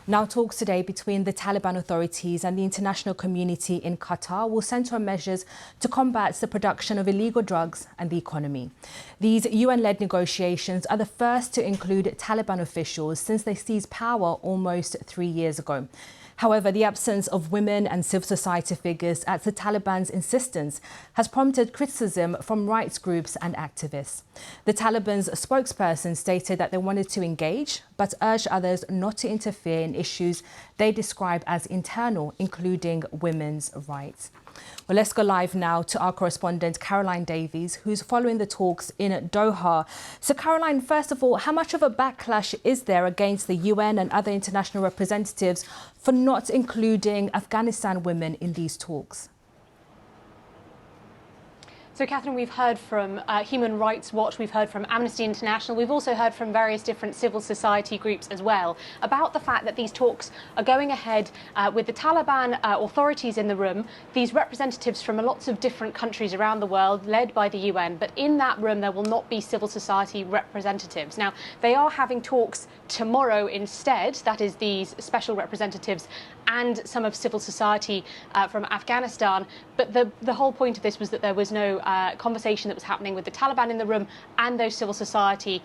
Now, talks today between the Taliban authorities and the international community in Qatar will centre on measures to combat the production of illegal drugs and the economy. These UN-led negotiations are the first to include Taliban officials since they seized power almost 3 years ago. However, the absence of women and civil society figures at the Taliban's insistence has prompted criticism from rights groups and activists. The Taliban's spokesperson stated that they wanted to engage, but urged others not to interfere in issues they describe as internal, including women's rights. Well, let's go live now to our correspondent, Caroline Davies, who's following the talks in Doha. So, Caroline, first of all, how much of a backlash is there against the UN and other international representatives for not including Afghanistan women in these talks? So, Catherine, we've heard from Human Rights Watch, we've heard from Amnesty International, we've also heard from various different civil society groups as well about the fact that these talks are going ahead with the Taliban authorities in the room, these representatives from lots of different countries around the world led by the UN, but in that room there will not be civil society representatives. Now, they are having talks tomorrow instead, that is these special representatives and some of civil society from Afghanistan, but the whole point of this was that there was no conversation that was happening with the Taliban in the room and those civil society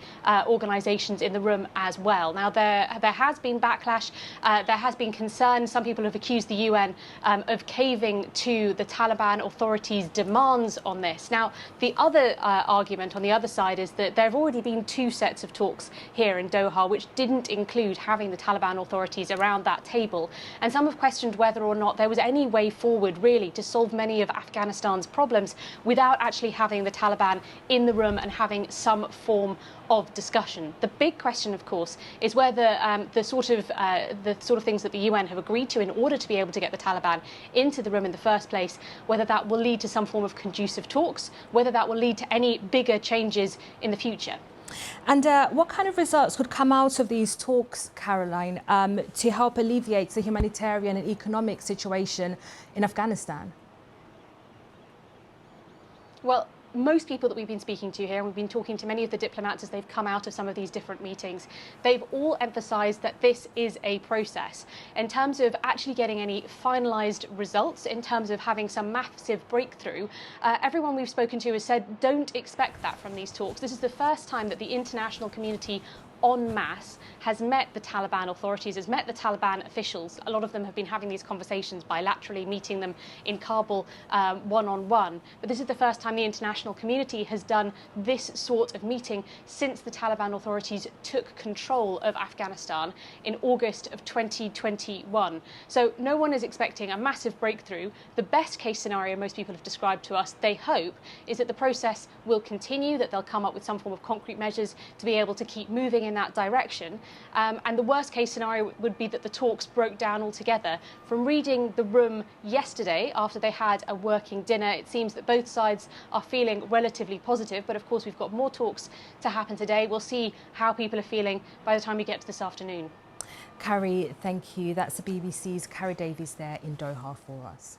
organisations in the room as well. Now, there has been backlash, there has been concern. Some people have accused the UN of caving to the Taliban authorities' demands on this. Now, the other argument on the other side is that there have already been 2 sets of talks here in Doha which didn't include having the Taliban authorities around that table. And some have questioned whether or not there was any way forward, really, to solve many of Afghanistan's problems without actually having the Taliban in the room and having some form of discussion. The big question, of course, is whether the sort of things that the UN have agreed to in order to be able to get the Taliban into the room in the first place, whether that will lead to some form of conducive talks, whether that will lead to any bigger changes in the future. And what kind of results could come out of these talks, Caroline, to help alleviate the humanitarian and economic situation in Afghanistan? Well, most people that we've been speaking to here, and we've been talking to many of the diplomats as they've come out of some of these different meetings, they've all emphasised that this is a process. In terms of actually getting any finalised results, in terms of having some massive breakthrough, everyone we've spoken to has said don't expect that from these talks. This is the first time that the international community en masse has met the Taliban authorities, has met the Taliban officials. A lot of them have been having these conversations bilaterally, meeting them in Kabul one-on-one. But this is the first time the international community has done this sort of meeting since the Taliban authorities took control of Afghanistan in August of 2021. So no one is expecting a massive breakthrough. The best case scenario most people have described to us, they hope, is that the process will continue, that they'll come up with some form of concrete measures to be able to keep moving in that direction. And the worst case scenario would be that the talks broke down altogether. From reading the room yesterday after they had a working dinner, it seems that both sides are feeling relatively positive, but of course we've got more talks to happen today. We'll see how people are feeling by the time we get to this afternoon. Carrie, thank you. That's the BBC's Carrie Davies there in Doha for us.